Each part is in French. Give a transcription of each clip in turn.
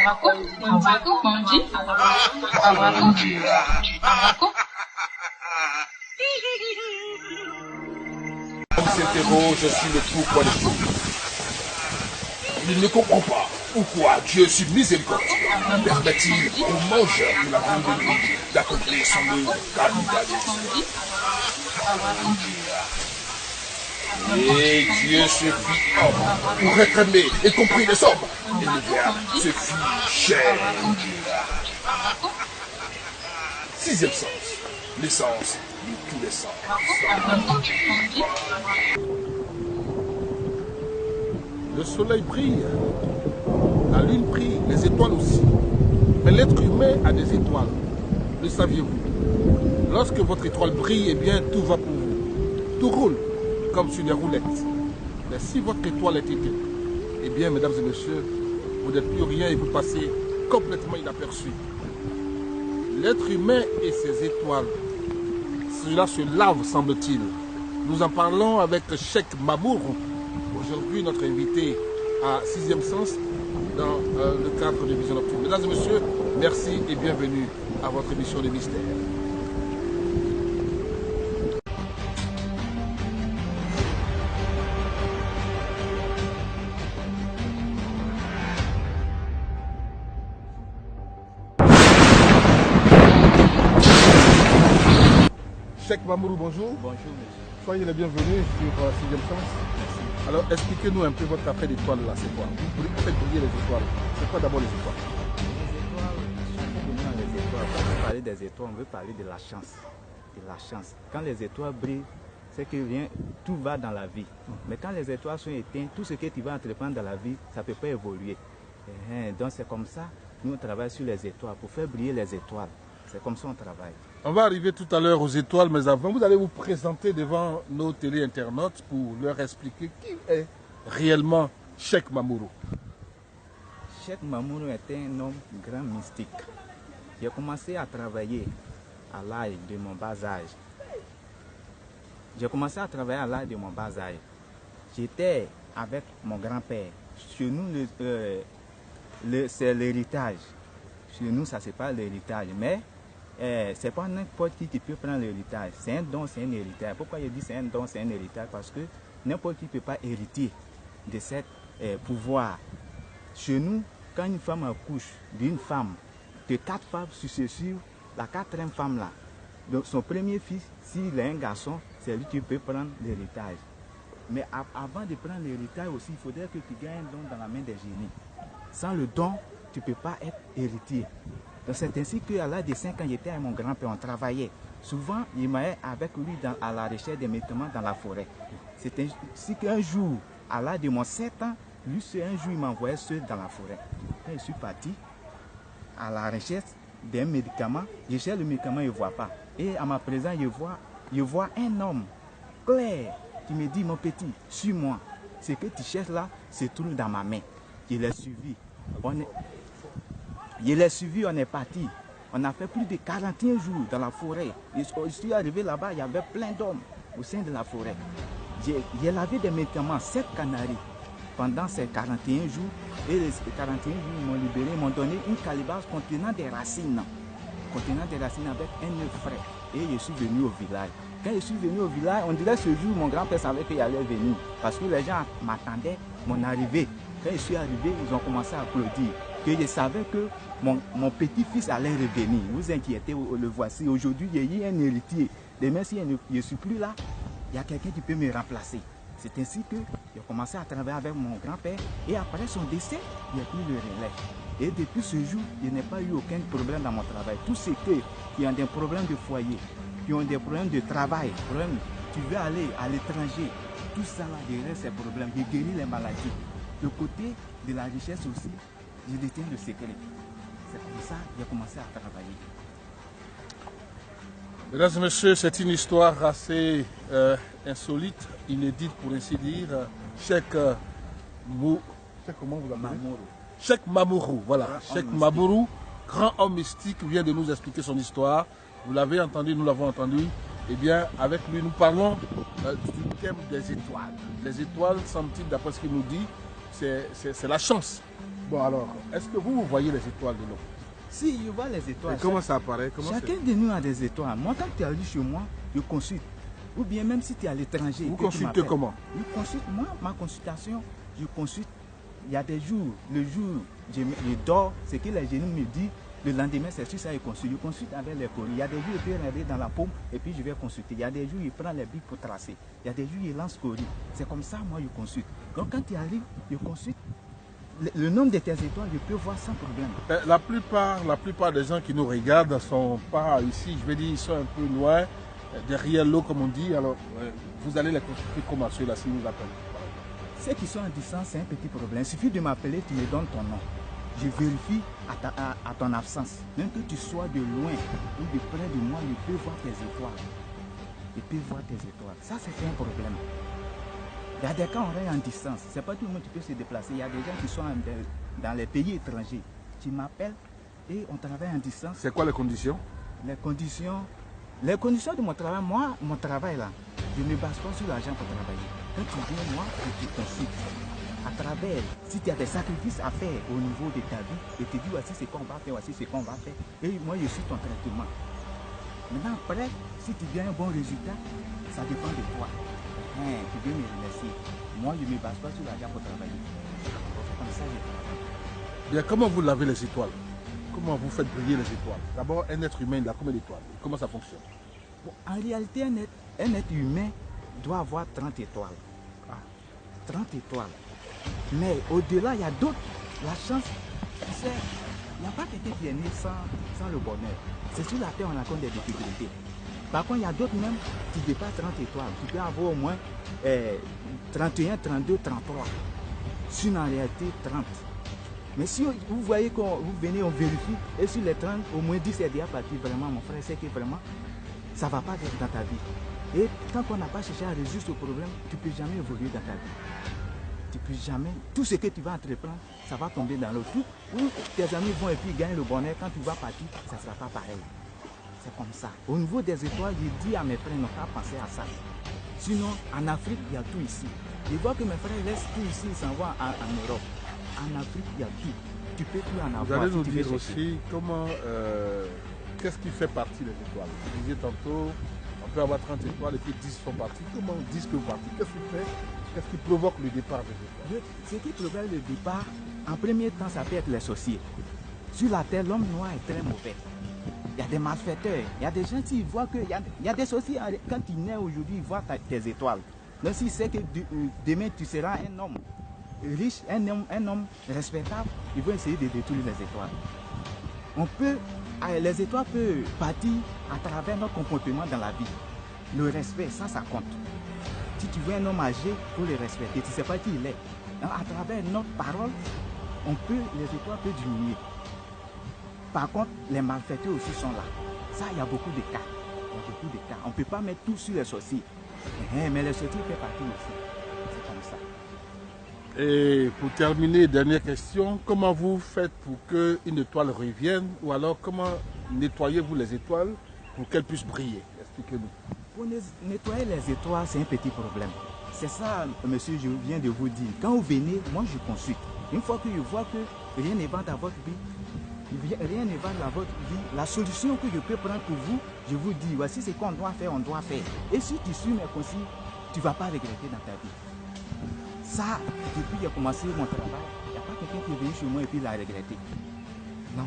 S'interroge sur le pourquoi des choses. Il ne comprend pas pourquoi Dieu, sur miséricordieux, permet-il aux mangeurs de la viande de Dieu d'accomplir son œuvre caritative. Et Dieu se fit homme pour réclamer et compris les hommes. Et le Verbe se fit chair. Sixième sens, l'essence de tous les sens. Le soleil brille, la lune brille, les étoiles aussi. Mais l'être humain a des étoiles. Le saviez-vous? Lorsque votre étoile brille, eh bien tout va pour vous. Tout roule comme sur des roulettes. Mais si votre étoile est éteinte, eh bien mesdames et messieurs, vous n'êtes plus rien et vous passez complètement inaperçu. L'être humain et ses étoiles, cela se lave semble-t-il. Nous en parlons avec Cheikh Mamourou. Aujourd'hui, notre invité à Sixième Sens dans le cadre de Vision Nocturne. Mesdames et messieurs, merci et bienvenue à votre émission de mystère. Cheikh Mamourou, bonjour. Bonjour, monsieur. Soyez les bienvenus sur Sixième Sens. Merci. Alors, expliquez-nous un peu votre affaire d'étoiles là, c'est quoi? Vous faites briller les étoiles. C'est quoi d'abord les étoiles? Les étoiles, chacun de nous a les étoiles. Quand on veut parler des étoiles, on veut parler de la chance. De la chance. Quand les étoiles brillent, c'est que tout va dans la vie. Mais quand les étoiles sont éteintes, tout ce que tu vas entreprendre dans la vie, ça ne peut pas évoluer. Donc c'est comme ça, nous on travaille sur les étoiles, pour faire briller les étoiles. C'est comme ça qu'on travaille. On va arriver tout à l'heure aux étoiles, mais avant, vous allez vous présenter devant nos téléinternautes pour leur expliquer qui est réellement Cheikh Mamourou. Cheikh Mamourou est un homme grand mystique. J'ai commencé à travailler à l'âge de mon bas âge. J'ai commencé à travailler à l'âge de mon bas âge. J'étais avec mon grand-père. Chez nous, c'est l'héritage. Chez nous, ça c'est pas l'héritage, mais c'est pas n'importe qui peut prendre l'héritage. C'est un don, c'est un héritage. Pourquoi je dis c'est un don, c'est un héritage? Parce que n'importe qui ne peut pas hériter de ce pouvoir. Chez nous, quand une femme accouche d'une femme, de 4 femmes successives, la 4e femme là, donc son premier fils, s'il est un garçon, c'est lui qui peut prendre l'héritage. Mais avant de prendre l'héritage aussi, il faudrait que tu gagnes un don dans la main des génies. Sans le don, tu ne peux pas être héritier. Donc c'est ainsi qu'à l'âge de 5 ans, j'étais avec mon grand-père, on travaillait. Souvent, il m'allait avec lui à la recherche des médicaments dans la forêt. C'est ainsi qu'un jour, à l'âge de mon 7 ans, lui, un jour, il m'envoyait seul dans la forêt. Quand je suis parti à la recherche d'un médicament, je cherche le médicament, je ne vois pas. Et à ma présence, je vois un homme clair qui me dit, mon petit, suis-moi. Ce que tu cherches là se trouve dans ma main. Je l'ai suivi. Je l'ai suivi, on est parti. On a fait plus de 41 jours dans la forêt. Je suis arrivé là-bas, il y avait plein d'hommes au sein de la forêt. J'ai lavé des médicaments, 7 canaris, pendant ces 41 jours. Et les 41 jours, ils m'ont libéré, ils m'ont donné une calebasse contenant des racines. Contenant des racines avec un œuf frais. Et je suis venu au village. Quand je suis venu au village, on dirait ce jour, mon grand-père savait qu'il allait venir. Parce que les gens m'attendaient mon arrivée. Quand je suis arrivé, ils ont commencé à applaudir. Que je savais que mon petit-fils allait revenir. Vous inquiétez, le voici. Aujourd'hui, il y a un héritier. Demain, si je ne suis plus là, il y a quelqu'un qui peut me remplacer. C'est ainsi que j'ai commencé à travailler avec mon grand-père. Et après son décès, il n'y a plus le relais. Et depuis ce jour, je n'ai pas eu aucun problème dans mon travail. Tous ceux qui ont des problèmes de foyer, qui ont des problèmes de travail, tu veux aller à l'étranger, tout ça là, derrière ces problèmes, je guéris les maladies. Le côté de la richesse aussi, je détiens le secret. C'est comme ça que j'ai commencé à travailler. Mesdames et messieurs, c'est une histoire assez insolite, inédite pour ainsi dire. Cheikh comment vous l'appelez? Mamourou. Cheikh Mamourou, voilà. Cheikh Mamourou, grand homme mystique, vient de nous expliquer son histoire. Vous l'avez entendu, nous l'avons entendu. Eh bien, avec lui, nous parlons du thème des étoiles. Les étoiles, semble-t-il, d'après ce qu'il nous dit, c'est la chance. Bon alors, est-ce que vous voyez les étoiles de l'eau? Si, je vois les étoiles. Et comment ça apparaît? Chacun de nous a des étoiles. Moi, quand tu arrives chez moi, je consulte. Ou bien même si tu es à l'étranger. Vous consultez comment? Je consulte. Moi, ma consultation, je consulte. Il y a des jours, le jour, je dors, c'est que les genoux me disent, le lendemain, c'est sur ça, je consulte. Je consulte avec les colis. Il y a des jours, je peux regarder dans la paume et puis je vais consulter. Il y a des jours, je prends les billes pour tracer. Il y a des jours, je lance colis. C'est comme ça, moi, je consulte. Donc, quand tu arrives, je consulte. Le nombre de tes étoiles, je peux voir sans problème. La plupart des gens qui nous regardent ne sont pas ici, je vais dire, ils sont un peu loin, derrière l'eau comme on dit. Alors, vous allez les consulter comment ceux-là s'ils nous appellent? Ceux qui sont en distance, c'est un petit problème. Il suffit de m'appeler, tu me donnes ton nom. Je vérifie à ton absence. Même que tu sois de loin ou de près de moi, je peux voir tes étoiles. Je peux voir tes étoiles. Ça, c'est un problème. Il y a des cas, on est en distance. Ce n'est pas tout le monde qui peut se déplacer. Il y a des gens qui sont dans les pays étrangers. Tu m'appelles et on travaille en distance. C'est quoi les conditions? Les conditions de mon travail, moi, mon travail là, je ne me base pas sur l'argent pour travailler. Quand tu viens, moi, je te consulte. À travers, si tu as des sacrifices à faire au niveau de ta vie, et tu dis voici ce qu'on va faire, voici ce qu'on va faire. Et moi, je suis ton traitement. Maintenant, après, si tu viens un bon résultat, ça dépend de toi. Tu veux me remercier. Moi, je ne me base pas sur l'argent pour travailler. C'est comme ça que je travaille. Bien, comment vous lavez les étoiles? Comment vous faites briller les étoiles? D'abord, un être humain, il a combien d'étoiles? Comment ça fonctionne? Bon, en réalité, un être humain doit avoir 30 étoiles. 30 étoiles. Mais au-delà, il y a d'autres. La chance, tu sais, il n'y a pas quelqu'un qui est né sans le bonheur. C'est sur la terre on rencontre des difficultés. Par contre, il y a d'autres même qui dépassent 30 étoiles. Tu peux avoir au moins 31, 32, 33. Sur en réalité 30. Mais si vous voyez que vous venez, on vérifie, et sur les 30, au moins 10 est déjà parti. Vraiment, mon frère, c'est que vraiment, ça ne va pas dans ta vie. Et tant qu'on n'a pas cherché à résoudre ce problème, tu ne peux jamais évoluer dans ta vie. Tu ne peux jamais. Tout ce que tu vas entreprendre, ça va tomber dans l'eau. Où tes amis vont et puis gagnent le bonheur, quand tu vas partir, ça ne sera pas pareil. C'est comme ça. Au niveau des étoiles, je dis à mes frères, n'ont pas pensé à ça. Sinon, en Afrique, il y a tout ici. Je vois que mes frères laissent tout ici, ils s'en vont en Europe. En Afrique, il y a tout. Tu peux tout en avoir. Vous allez nous dire aussi comment, qu'est-ce qui fait partie des étoiles? Vous disiez tantôt, on peut avoir 30 étoiles et puis 10 sont partis. Comment 10 peuvent partir? Qu'est-ce qui provoque le départ des étoiles? Ce qui provoque le départ, en premier temps, ça peut être les sorciers. Sur la terre, l'homme noir est très mauvais. Il y a des malfaiteurs, il y a des gens qui voient que... Il y a des sorciers, quand tu nais aujourd'hui, ils voient tes étoiles. Donc s'ils savent que demain tu seras un homme riche, un homme respectable, ils vont essayer de détruire les étoiles. Les étoiles peuvent partir à travers notre comportement dans la vie. Le respect, ça compte. Si tu veux un homme âgé, il faut le respecter. Tu ne sais pas qui il est. Donc, à travers notre parole, les étoiles peuvent diminuer. Par contre, les malfaiteurs aussi sont là. Ça, il y a beaucoup de cas. On ne peut pas mettre tout sur les sorciers. Mais les sorciers font partie aussi. C'est comme ça. Et pour terminer, dernière question. Comment vous faites pour qu'une étoile revienne? Ou alors, comment nettoyez-vous les étoiles pour qu'elles puissent briller? Expliquez-nous. Pour nettoyer les étoiles, c'est un petit problème. C'est ça, monsieur, je viens de vous dire. Quand vous venez, moi, je consulte. Une fois que je vois que rien ne va dans votre vie, rien ne va dans votre vie, la solution que je peux prendre pour vous, je vous dis, voici ce qu'on doit faire, on doit faire. Et si tu suis mes conseils, tu ne vas pas regretter dans ta vie. Ça, depuis que j'ai commencé mon travail, il n'y a pas quelqu'un qui est venu chez moi et puis l'a regretté. Non.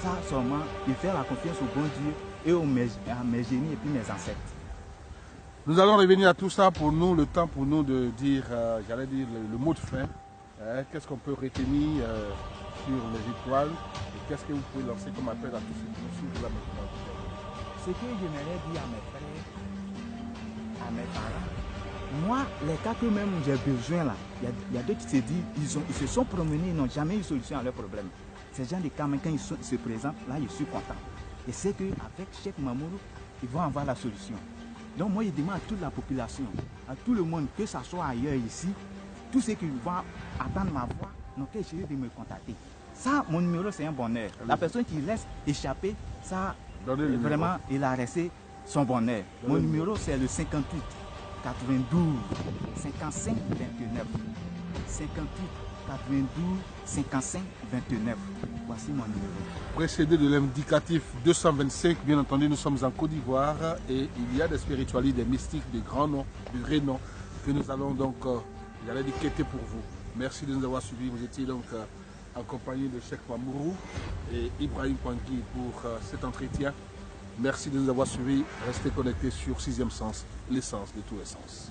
Ça, seulement, il fait la confiance au bon Dieu et à mes génies et puis mes ancêtres. Nous allons revenir à tout ça pour nous, le temps pour nous de dire, j'allais dire le mot de fin. Qu'est-ce qu'on peut retenir sur les étoiles et qu'est-ce que vous pouvez lancer comme appel à tous ceux qui nous suivent là maintenant? Ce que j'aimerais dire à mes frères, à mes parents, moi, les cas que même j'ai besoin là, il y a d'autres qui se disent, ils se sont promenés, ils n'ont jamais eu de solution à leurs problèmes. Ces gens de cas, quand ils se présentent, là, je suis content. Et c'est qu'avec Cheikh Mamoudou, ils vont avoir la solution. Donc moi, je demande à toute la population, à tout le monde, que ce soit ailleurs ici, tous ceux qui vont attendre ma voix, n'ont qu'à essayer de me contacter. Ça, mon numéro, c'est un bonheur. La personne qui laisse échapper, ça, vraiment, il a resté son bonheur. Mon numéro, c'est le 58 92 55 29. 58 92 55 29. Voici mon numéro. Précédé de l'indicatif 225, bien entendu, nous sommes en Côte d'Ivoire et il y a des spiritualistes, des mystiques, des grands noms, des vrais noms que nous allons donc, j'allais dire, quêter pour vous. Merci de nous avoir suivis. Vous étiez donc en compagnie de Cheikh Mamourou et Ibrahim Pangui pour cet entretien. Merci de nous avoir suivis. Restez connectés sur 6e Sens, l'essence de tous les sens.